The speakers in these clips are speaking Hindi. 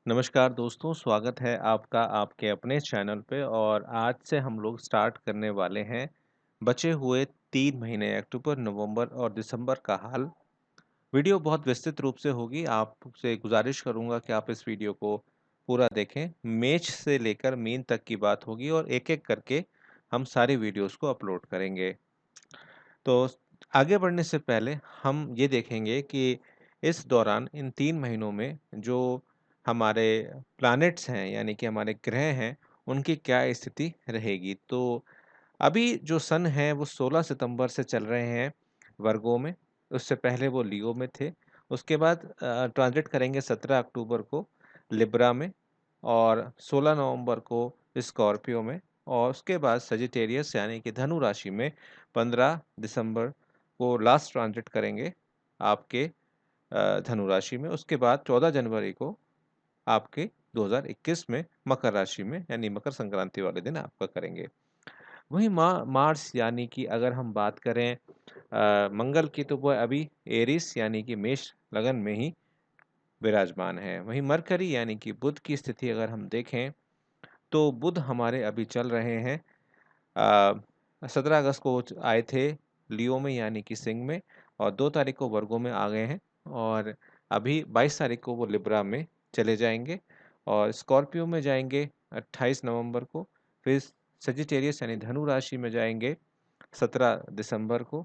नमस्कार दोस्तों, स्वागत है आपका आपके अपने चैनल पे और आज से हम लोग स्टार्ट करने वाले हैं बचे हुए 3 महीने अक्टूबर, नवंबर और दिसंबर का हाल। वीडियो बहुत विस्तृत रूप से होगी, आपसे गुज़ारिश करूँगा कि आप इस वीडियो को पूरा देखें। मैच से लेकर मीन तक की बात होगी और एक-एक करके हम सारे वीडियोज़ को अपलोड करेंगे। तो आगे बढ़ने से पहले हम ये देखेंगे कि इस दौरान इन 3 महीनों में जो हमारे प्लैनेट्स हैं यानी कि हमारे ग्रह हैं, उनकी क्या स्थिति रहेगी। तो अभी जो सन है वो 16 सितंबर से चल रहे हैं वर्गों में, उससे पहले वो लियो में थे। उसके बाद ट्रांज़िट करेंगे 17 अक्टूबर को लिब्रा में और 16 नवंबर को स्कॉर्पियो में और उसके बाद सजिटेरियस यानी कि धनु राशि में 15 दिसंबर को लास्ट ट्रांज़िट करेंगे आपके धनु राशि में। उसके बाद 14 जनवरी को आपके 2021 में मकर राशि में यानी मकर संक्रांति वाले दिन आपका करेंगे। वहीं मार्स यानी कि अगर हम बात करें मंगल की तो वह अभी एरिस यानी कि मेष लगन में ही विराजमान है। वहीं मरकरी यानी कि बुध की स्थिति अगर हम देखें तो बुध हमारे अभी चल रहे हैं 17 अगस्त को आए थे लियो में यानी कि सिंह में और 2 तारीख को वर्गो में आ गए हैं और अभी 22 तारीख को वो लिब्रा में चले जाएंगे और स्कॉर्पियो में जाएंगे 28 नवंबर को, फिर सजिटेरियस यानी धनु राशि में जाएंगे 17 दिसंबर को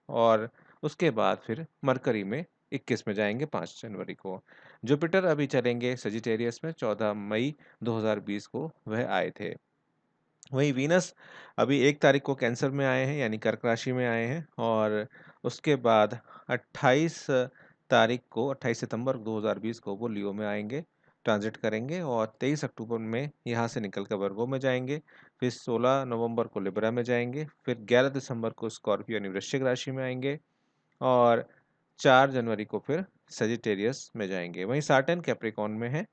और उसके बाद फिर मरकरी में 21 में जाएंगे 5 जनवरी को। जुपिटर अभी चलेंगे सजिटेरियस में 14 मई 2020 को वह आए थे। वहीं वीनस अभी 1 तारीख को कैंसर में आए हैं यानी कर्क राशि में आए हैं और उसके बाद 28 तारीख को 28 सितंबर 2020 को वो लियो में आएँगे, ट्रांज़िट करेंगे और 23 अक्टूबर में यहाँ से निकल कर वर्गो में जाएँगे, फिर 16 नवंबर को लिब्रा में जाएँगे, फिर 11 दिसंबर को स्कॉर्पियो यानी वृश्चिक राशि में आएँगे और 4 जनवरी को फिर सजिटेरियस में जाएँगे। वहीं सैटर्न कैप्रिकॉर्न में है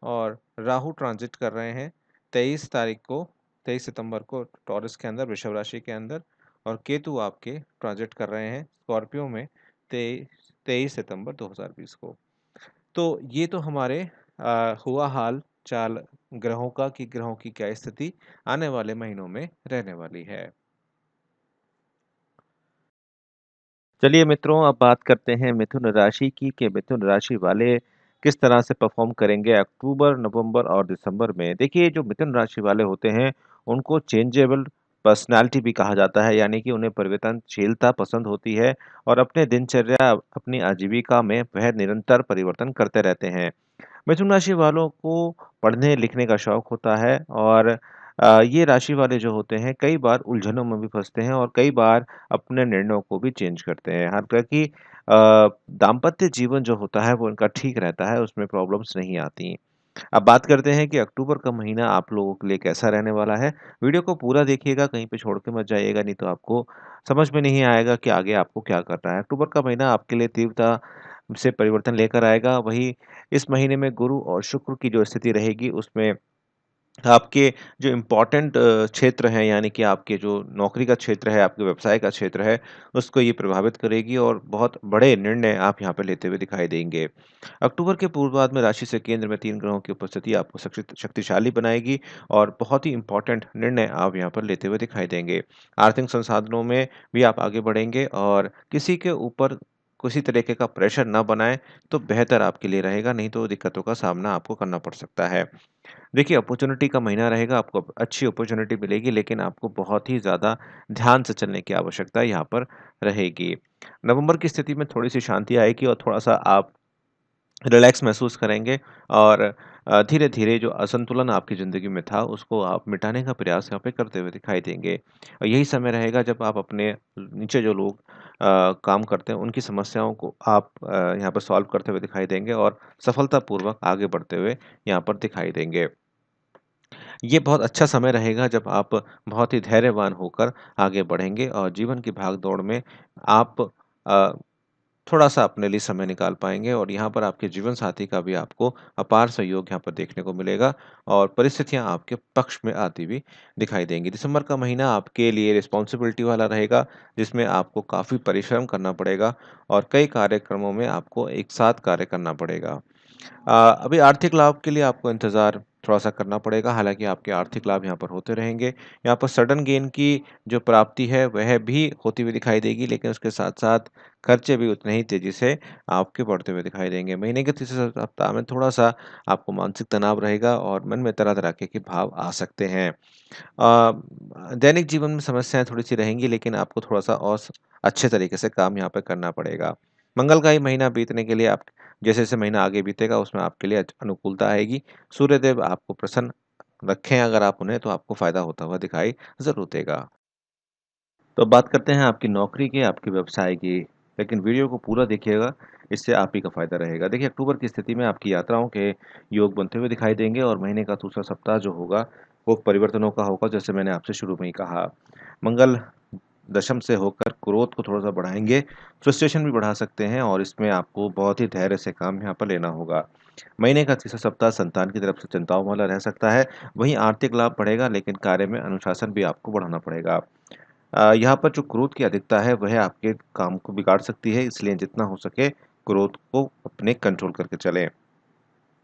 और राहु ट्रांज़िट कर रहे हैं 23 तारीख को 23 सितंबर को टॉरस के अंदर वृषभ राशि के अंदर और केतु आपके ट्रांज़िट कर रहे हैं स्कॉर्पियो में 23 सितंबर 2020 को। तो ये तो हमारे हुआ हाल चाल ग्रहों का कि ग्रहों की क्या स्थिति आने वाले महीनों में रहने वाली है। चलिए मित्रों, अब बात करते हैं मिथुन राशि की कि मिथुन राशि वाले किस तरह से परफॉर्म करेंगे अक्टूबर, नवंबर और दिसंबर में। देखिए, जो मिथुन राशि वाले होते हैं, उनको चेंजेबल पर्सनैलिटी भी कहा जाता है, यानी कि उन्हें परिवर्तनशीलता पसंद होती है और अपने दिनचर्या, अपनी आजीविका में वह निरंतर परिवर्तन करते रहते हैं। मिथुन राशि वालों को पढ़ने-लिखने का शौक होता है और ये राशि वाले जो होते हैं कई बार उलझनों में भी फँसते हैं और कई बार अपने निर्णयों को भी चेंज करते हैं। हालाँकि दाम्पत्य जीवन जो होता है वो उनका ठीक रहता है, उसमें प्रॉब्लम्स नहीं आती। अब बात करते हैं कि अक्टूबर का महीना आप लोगों के लिए कैसा रहने वाला है। वीडियो को पूरा देखिएगा, कहीं पे छोड़ के मत जाइएगा, नहीं तो आपको समझ में नहीं आएगा कि आगे आपको क्या करना है। अक्टूबर का महीना आपके लिए तीव्रता से परिवर्तन लेकर आएगा। वहीं इस महीने में गुरु और शुक्र की जो स्थिति रहेगी उसमें आपके जो इम्पोर्टेंट क्षेत्र हैं यानी कि आपके जो नौकरी का क्षेत्र है, आपके व्यवसाय का क्षेत्र है, उसको ये प्रभावित करेगी और बहुत बड़े निर्णय आप यहाँ पे लेते हुए दिखाई देंगे। अक्टूबर के पूर्वार्ध में राशि से केंद्र में 3 ग्रहों की उपस्थिति आपको शक्तिशाली बनाएगी और बहुत ही इम्पोर्टेंट निर्णय आप यहाँ पर लेते हुए दिखाई देंगे। आर्थिक संसाधनों में भी आप आगे बढ़ेंगे और किसी के ऊपर किसी तरीके का प्रेशर ना बनाएँ, तो बेहतर आपके लिए रहेगा, नहीं तो दिक्कतों का सामना आपको करना पड़ सकता है। देखिए, अपॉर्च्युनिटी का महीना रहेगा, आपको अच्छी अपॉर्च्युनिटी मिलेगी, लेकिन आपको बहुत ही ज़्यादा ध्यान से चलने की आवश्यकता यहाँ पर रहेगी। नवंबर की स्थिति में थोड़ी-सी शांति आएगी और थोड़ा-सा आप रिलैक्स महसूस करेंगे और धीरे-धीरे जो असंतुलन आपकी ज़िंदगी में था, उसको आप मिटाने का प्रयास यहाँ पे करते हुए दिखाई देंगे। और यही समय रहेगा जब आप अपने नीचे जो लोग काम करते हैं, उनकी समस्याओं को आप यहाँ पर सॉल्व करते हुए दिखाई देंगे और सफलतापूर्वक आगे बढ़ते हुए यहाँ पर दिखाई देंगे। ये बहुत अच्छा समय रहेगा जब आप बहुत ही धैर्यवान होकर आगे बढ़ेंगे और जीवन की भाग-दौड़ में आप अ, थोड़ा-सा अपने लिए समय निकाल पाएँगे और यहाँ पर आपके जीवन साथी का भी आपको अपार सहयोग यहाँ पर देखने को मिलेगा और परिस्थितियाँ आपके पक्ष में आती हुई दिखाई देंगी। दिसंबर का महीना आपके लिए रिस्पॉन्सिबिलिटी वाला रहेगा, जिसमें आपको काफ़ी परिश्रम करना पड़ेगा और कई कार्यक्रमों में आपको एक साथ कार्य करना पड़ेगा। अभी आर्थिक लाभ के लिए आपको इंतज़ार थोड़ा-सा करना पड़ेगा, हालाँकि आपके आर्थिक लाभ यहाँ पर होते रहेंगे। यहाँ पर सडन गेन की जो प्राप्ति है, वह भी होती हुई दिखाई देगी, लेकिन उसके साथ-साथ खर्चे भी उतने ही तेज़ी से आपके बढ़ते हुए दिखाई देंगे। महीने के तीसरे सप्ताह में थोड़ा-सा आपको मानसिक तनाव रहेगा और मन में तरह-तरह के भाव आ सकते हैं। दैनिक जीवन में समस्याएँ थोड़ी-सी रहेंगी, लेकिन आपको थोड़ा-सा और अच्छे तरीके से काम यहाँ पे करना पड़ेगा। मंगल का ये महीना बीतने के लिए आप जैसे-जैसे महीना आगे बीतेगा, उसमें आपके लिए अनुकूलता आएगी। सूर्यदेव आपको प्रसन्न रखें अगर आप उन्हें, तो आपको फ़ायदा होता हुआ दिखाई ज़रूर देगा। तो अब बात करते हैं आपकी नौकरी की, आपके व्यवसाय की, लेकिन वीडियो को पूरा देखिएगा, इससे आप ही का फ़ायदा रहेगा। देखिए, अक्टूबर की स्थिति में आपकी यात्राओं के योग बनते हुए दिखाई देंगे और महीने का दूसरा सप्ताह जो होगा, वो परिवर्तनों का होगा, जैसे मैंने आपसे शुरू में ही कहा। मंगल दशम से होकर क्रोध को थोड़ा-सा बढ़ाएँगे, फ्रस्ट्रेशन भी बढ़ा सकते हैं और इसमें आपको बहुत ही धैर्य से काम यहाँ पर लेना होगा। महीने का तीसरा सप्ताह संतान की तरफ से चिंताओं वाला रह सकता है, वहीं आर्थिक लाभ बढ़ेगा, लेकिन कार्य में अनुशासन भी आपको बढ़ाना पड़ेगा। यहाँ पर जो क्रोध की अधिकता है, वह आपके काम को बिगाड़ सकती है, इसलिए जितना हो सके क्रोध को अपने कंट्रोल करके चलें।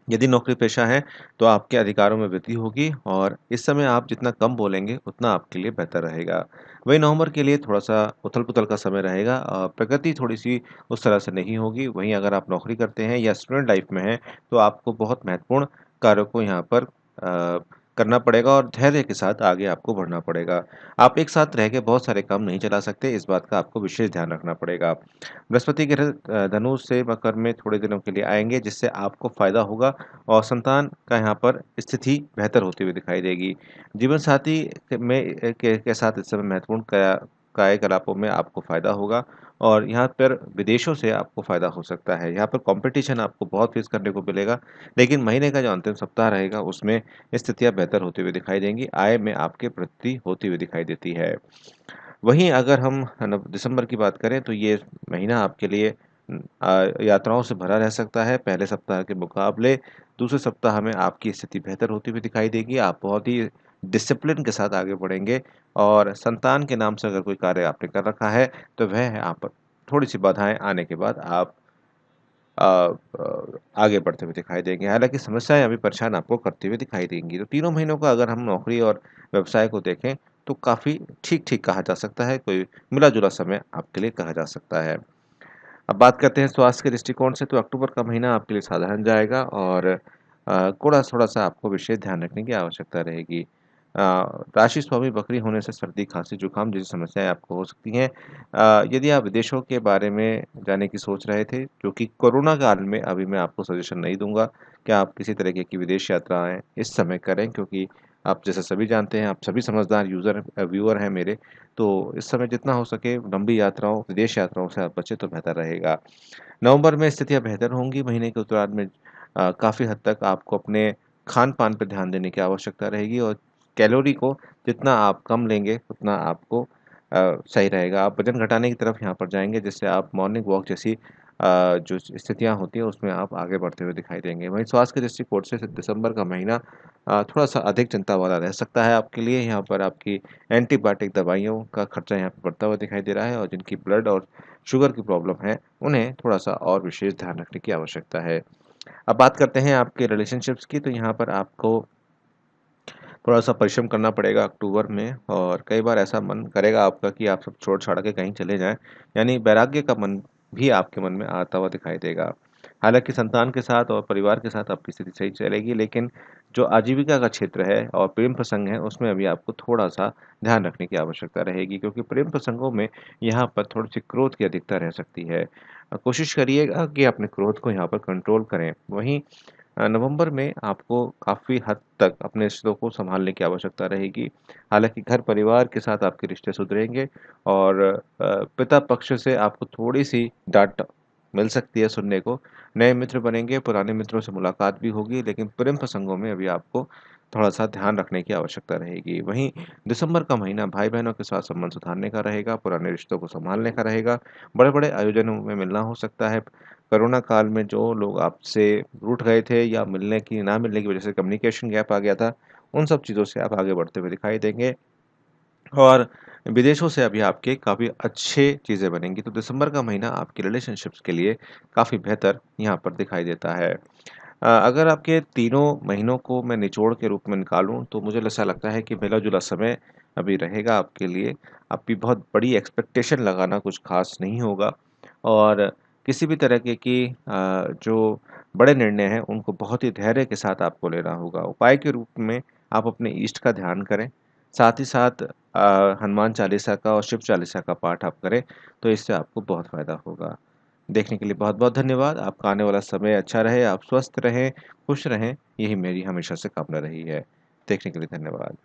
यदि नौकरी पेशा है, तो आपके अधिकारों में वृद्धि होगी और इस समय आप जितना कम बोलेंगे, उतना आपके लिए बेहतर रहेगा। वहीं नवंबर के लिए थोड़ा-सा उथल-पुथल का समय रहेगा प्रगति थोड़ी-सी उस तरह से नहीं होगी। वहीं अगर आप नौकरी करते हैं या स्टूडेंट लाइफ में हैं, तो आपको बहुत महत्वपूर्ण कार्यों को यहाँ पर करना पड़ेगा और धैर्य के साथ आगे आपको बढ़ना पड़ेगा। आप एक साथ रह के बहुत सारे काम नहीं चला सकते, इस बात का आपको विशेष ध्यान रखना पड़ेगा। बृहस्पति ग्रह धनु से मकर में थोड़े दिनों के लिए आएँगे, जिससे आपको फ़ायदा होगा और संतान का यहाँ पर स्थिति बेहतर होती हुई दिखाई देगी। जीवनसाथी के साथ इस समय महत्वपूर्ण कार्यकलापों में आपको फ़ायदा होगा और यहाँ पर विदेशों से आपको फ़ायदा हो सकता है। यहाँ पर कॉम्पिटिशन आपको बहुत फेस करने को मिलेगा, लेकिन महीने का जो अंतिम सप्ताह रहेगा, उसमें स्थितियाँ बेहतर होती हुई दिखाई देंगी। आय में आपकी वृद्धि होती हुई दिखाई देती है। वहीं अगर हम दिसंबर की बात करें तो ये महीना आपके लिए यात्राओं से भरा रह सकता है। पहले सप्ताह के मुकाबले दूसरे सप्ताह में आपकी स्थिति बेहतर होती हुई दिखाई देगी। आप बहुत ही डिसिप्लिन के साथ आगे बढ़ेंगे और संतान के नाम से अगर कोई कार्य आपने कर रखा है, तो वह आप थोड़ी-सी बाधाएँ आने के बाद आप अ आगे बढ़ते हुए दिखाई देंगे। हालाँकि समस्याएँ अभी परेशान आपको करती हुई दिखाई देंगी। तो तीनों महीनों का अगर हम नौकरी और व्यवसाय को देखें, तो काफ़ी ठीक-ठीक कहा जा सकता है, कोई मिला-जुला समय आपके लिए कहा जा सकता है। अब बात करते हैं स्वास्थ्य के दृष्टिकोण से, तो अक्टूबर का महीना आपके लिए साधारण जाएगा और थोड़ा-सा आपको विशेष ध्यान रखने की आवश्यकता रहेगी। राशि स्वामी बकरी होने से सर्दी, खाँसी, जुकाम जैसी समस्याएँ आपको हो सकती हैं। यदि आप विदेशों के बारे में जाने की सोच रहे थे, जो कि कोरोना काल में अभी मैं आपको सजेशन नहीं दूँगा कि आप किसी तरीके की विदेश यात्राएँ इस समय करें क्योंकि आप जैसे सभी जानते हैं, आप सभी समझदार व्यूअर हैं मेरे, तो इस समय जितना हो सके लंबी यात्राओं, विदेश यात्राओं से आप बचें तो बेहतर रहेगा। नवंबर में स्थितियाँ बेहतर होंगी, महीने के उत्तरार्ध में काफ़ी हद तक आपको अपने खान-पान पे ध्यान देने की आवश्यकता रहेगी और कैलोरी को जितना आप कम लेंगे, उतना आपको सही रहेगा। आप वज़न घटाने की तरफ यहाँ पर जाएँगे, जिससे आप मॉर्निंग वॉक जैसी जो स्थितियाँ होती हैं, उसमें आप आगे बढ़ते हुए दिखाई देंगे। वहीं स्वास्थ्य के दृष्टिकोण से दिसंबर का महीना थोड़ा-सा अधिक चिंता वाला रह सकता है आपके लिए। यहाँ पर आपकी एंटीबायोटिक दवाइयों का खर्चा यहाँ पे बढ़ता हुआ दिखाई दे रहा है और जिनकी ब्लड और शुगर की प्रॉब्लम है, उन्हें थोड़ा-सा और विशेष ध्यान रखने की आवश्यकता है। अब बात करते हैं आपके रिलेशनशिप्स की, तो यहाँ पर आपको थोड़ा-सा परिश्रम करना पड़ेगा अक्टूबर में और कई बार ऐसा मन करेगा आपका कि आप सब छोड़-छाड़ के कहीं चले जाएँ, यानी वैराग्य का मन भी आपके मन में आता हुआ दिखाई देगा। हालाँकि संतान के साथ और परिवार के साथ आपकी स्थिति सही चलेगी, लेकिन जो आजीविका का क्षेत्र है और प्रेम प्रसंग है, उसमें अभी आपको थोड़ा-सा ध्यान रखने की आवश्यकता रहेगी क्योंकि प्रेम प्रसंगों में यहाँ पर थोड़ी-सी क्रोध की अधिकता रह सकती है। कोशिश करिएगा कि अपने क्रोध को यहाँ पर कंट्रोल करें। वहीं नवंबर में आपको काफ़ी हद तक अपने रिश्तों को सँभालने की आवश्यकता रहेगी। हालाँकि घर-परिवार के साथ आपके रिश्ते सुधरेंगे और पिता पक्ष से आपको थोड़ी-सी डाँट मिल सकती है सुनने को। नए मित्र बनेंगे, पुराने मित्रों से मुलाकात भी होगी, लेकिन प्रेम प्रसंगों में अभी आपको थोड़ा-सा ध्यान रखने की आवश्यकता रहेगी। वहीं दिसंबर का महीना भाई-बहनों के साथ संबंध सुधारने का रहेगा, पुराने रिश्तों को सँभालने का रहेगा, बड़े-बड़े आयोजनों में मिलना हो सकता है। कोरोना काल में जो लोग आपसे रूठ गए थे या ना मिलने की वजह से कम्युनिकेशन गैप आ गया था, उन सब चीज़ों से आप आगे बढ़ते हुए दिखाई देंगे और विदेशों से अभी आपके काफ़ी अच्छे चीज़ें बनेंगी। तो दिसंबर का महीना आपके रिलेशनशिप्स के लिए काफ़ी बेहतर यहाँ पर दिखाई देता है। अगर आपके तीनों महीनों को मैं निचोड़ के रूप में निकालूँ तो मुझे ऐसा लगता है कि मिला-जुला समय अभी रहेगा आपके लिए। आपकी बहुत बड़ी एक्सपेक्टेशन लगाना कुछ ख़ास नहीं होगा और किसी भी तरीके की जो बड़े निर्णय हैं उनको बहुत ही धैर्य के साथ आपको लेना होगा। उपाय के रूप में आप अपने इष्ट का ध्यान करें, साथ ही साथ हनुमान चालीसा का और शिव चालीसा का पाठ आप करें, तो इससे आपको बहुत फ़ायदा होगा। देखने के लिए बहुत-बहुत धन्यवाद। आपका आने वाला समय अच्छा रहे, आप स्वस्थ रहें, खुश रहें, यही मेरी हमेशा से कामना रही है। देखने के लिए धन्यवाद।